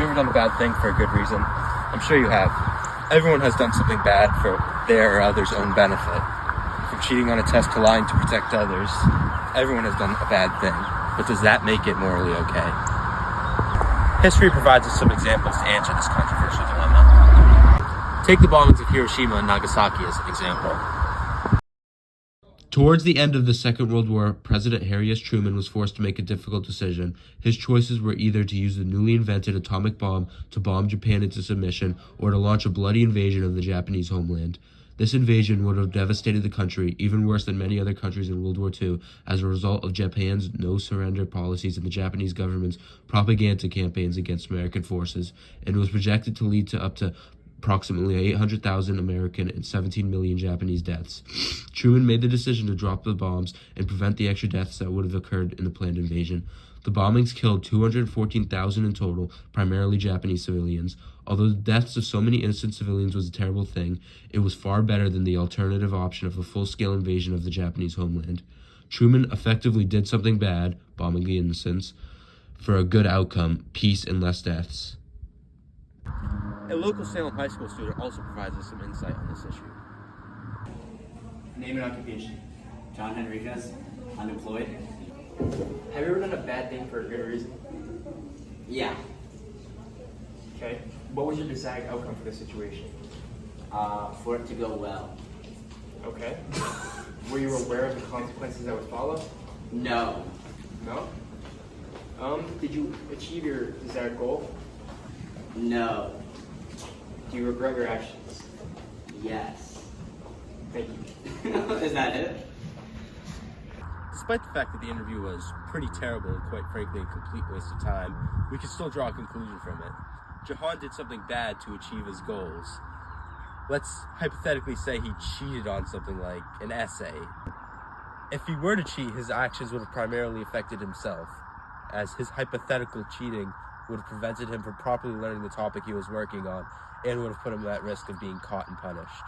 ever done a bad thing for a good reason? I'm sure you have. Everyone has done something bad for their or others' own benefit. From cheating on a test to lying to protect others, everyone has done a bad thing. But does that make it morally okay? History provides us some examples to answer this controversial dilemma. Take the bombings of Hiroshima and Nagasaki as an example. Towards the end of the Second World War, President Harry S. Truman was forced to make a difficult decision. His choices were either to use the newly invented atomic bomb to bomb Japan into submission, or to launch a bloody invasion of the Japanese homeland. This invasion would have devastated the country, even worse than many other countries in World War II, as a result of Japan's no-surrender policies and the Japanese government's propaganda campaigns against American forces, and was projected to lead to up to approximately 800,000 American and 17 million Japanese deaths. Truman made the decision to drop the bombs and prevent the extra deaths that would have occurred in the planned invasion. The bombings killed 214,000 in total, primarily Japanese civilians. Although the deaths of so many innocent civilians was a terrible thing, it was far better than the alternative option of a full-scale invasion of the Japanese homeland. Truman effectively did something bad, bombing the innocents, for a good outcome, peace and less deaths. A local Salem High School student also provides us some insight on this issue. Name and occupation. John Henriquez, unemployed. Have you ever done a bad thing for a good reason? Yeah. Okay. What was your desired outcome for this situation? For it to go well. Okay. Were you aware of the consequences that would follow? No. No? Did you achieve your desired goal? No. Do you regret your actions? Yes. Thank you. Is that it? Despite the fact that the interview was pretty terrible and quite frankly a complete waste of time, we can still draw a conclusion from it. Jahan did something bad to achieve his goals. Let's hypothetically say he cheated on something like an essay. If he were to cheat, his actions would have primarily affected himself, as his hypothetical cheating would have prevented him from properly learning the topic he was working on and would have put him at risk of being caught and punished.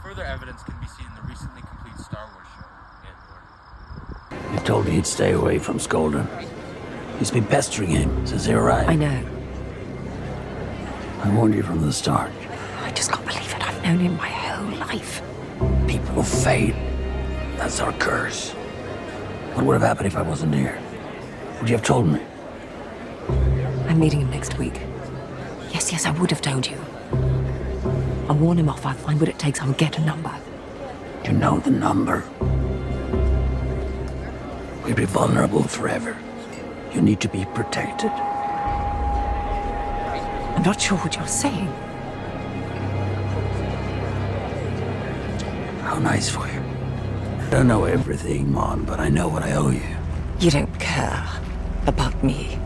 Further evidence can be seen in the recently completed Star Wars show, Andor. You told me he'd stay away from Skolden. He's been pestering him since they arrived. I know. I warned you from the start. I just can't believe it. I've known him my whole life. People who fail. That's our curse. What would have happened if I wasn't here? Would you have told me? I'm meeting him next week. Yes, I would have told you. I'll warn him off. I'll find what it takes. I'll get a number. You know the number. We'll be vulnerable forever. You need to be protected. I'm not sure what you're saying. How nice for you. I don't know everything, Mon, but I know what I owe you. You don't care about me.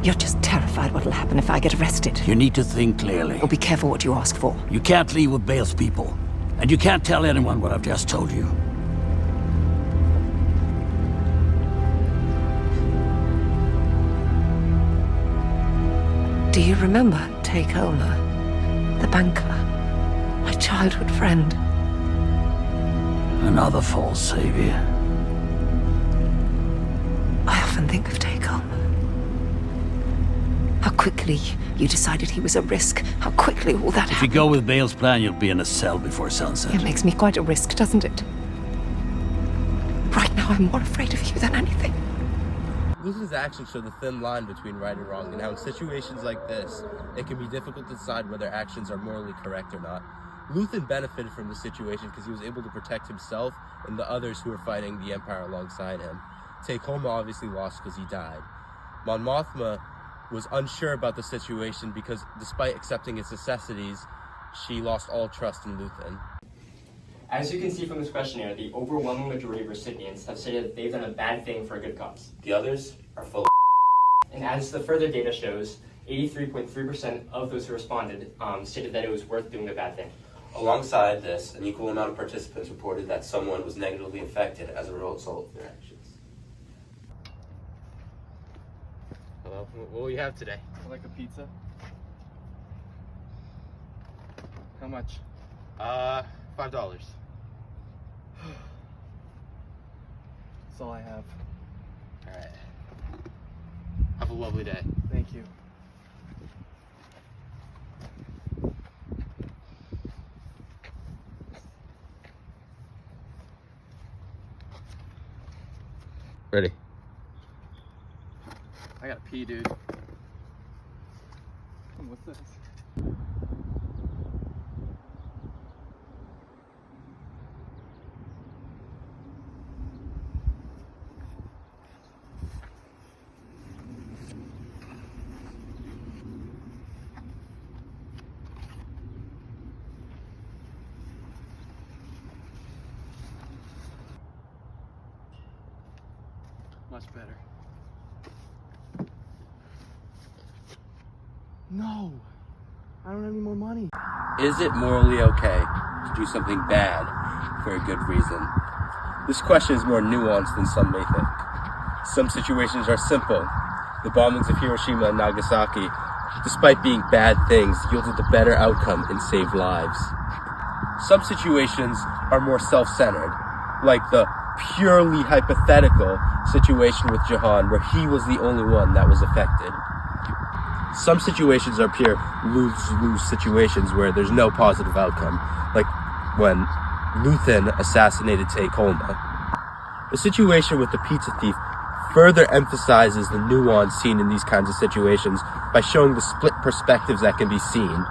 You're just terrified what'll happen if I get arrested. You need to think clearly. Oh, be careful what you ask for. You can't leave with Bale's people. And you can't tell anyone what I've just told you. Do you remember Take Homer, the banker, my childhood friend? Another false savior. I often think of Take Homer. How quickly you decided he was a risk. How quickly all that If you happened. go with Bale's plan, you'll be in a cell before sunset. It makes me quite a risk, doesn't it? Right now, I'm more afraid of you than anything. Luthen's actions show the thin line between right and wrong, and how in situations like this, it can be difficult to decide whether actions are morally correct or not. Luthen benefited from the situation because he was able to protect himself and the others who were fighting the Empire alongside him. Take Home obviously lost because he died. Mon Mothma was unsure about the situation because despite accepting its necessities, she lost all trust in Luthen. As you can see from this questionnaire, the overwhelming majority of recipients have stated that they've done a bad thing for a good cause. The others are full of And as the further data shows, 83.3% of those who responded stated that it was worth doing the bad thing. Alongside this, an equal amount of participants reported that someone was negatively affected as a result of their actions. Hello, what will you have today? I'd like a pizza. How much? $5. That's all I have. Alright. Have a lovely day. Thank you. Ready. I gotta pee, dude. What's this? Much better. No! I don't have any more money. Is it morally okay to do something bad for a good reason? This question is more nuanced than some may think. Some situations are simple. The bombings of Hiroshima and Nagasaki, despite being bad things, yielded a better outcome and saved lives. Some situations are more self-centered, like the purely hypothetical situation with Jahan, where he was the only one that was affected. Some situations are pure lose-lose situations where there's no positive outcome, like when Luthen assassinated Tay Kolma. The situation with the pizza thief further emphasizes the nuance seen in these kinds of situations by showing the split perspectives that can be seen.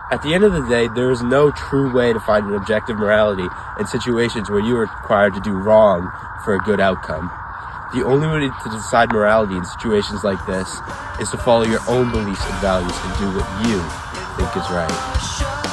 At the end of the day, there is no true way to find an objective morality in situations where you are required to do wrong for a good outcome. The only way to decide morality in situations like this is to follow your own beliefs and values and do what you think is right.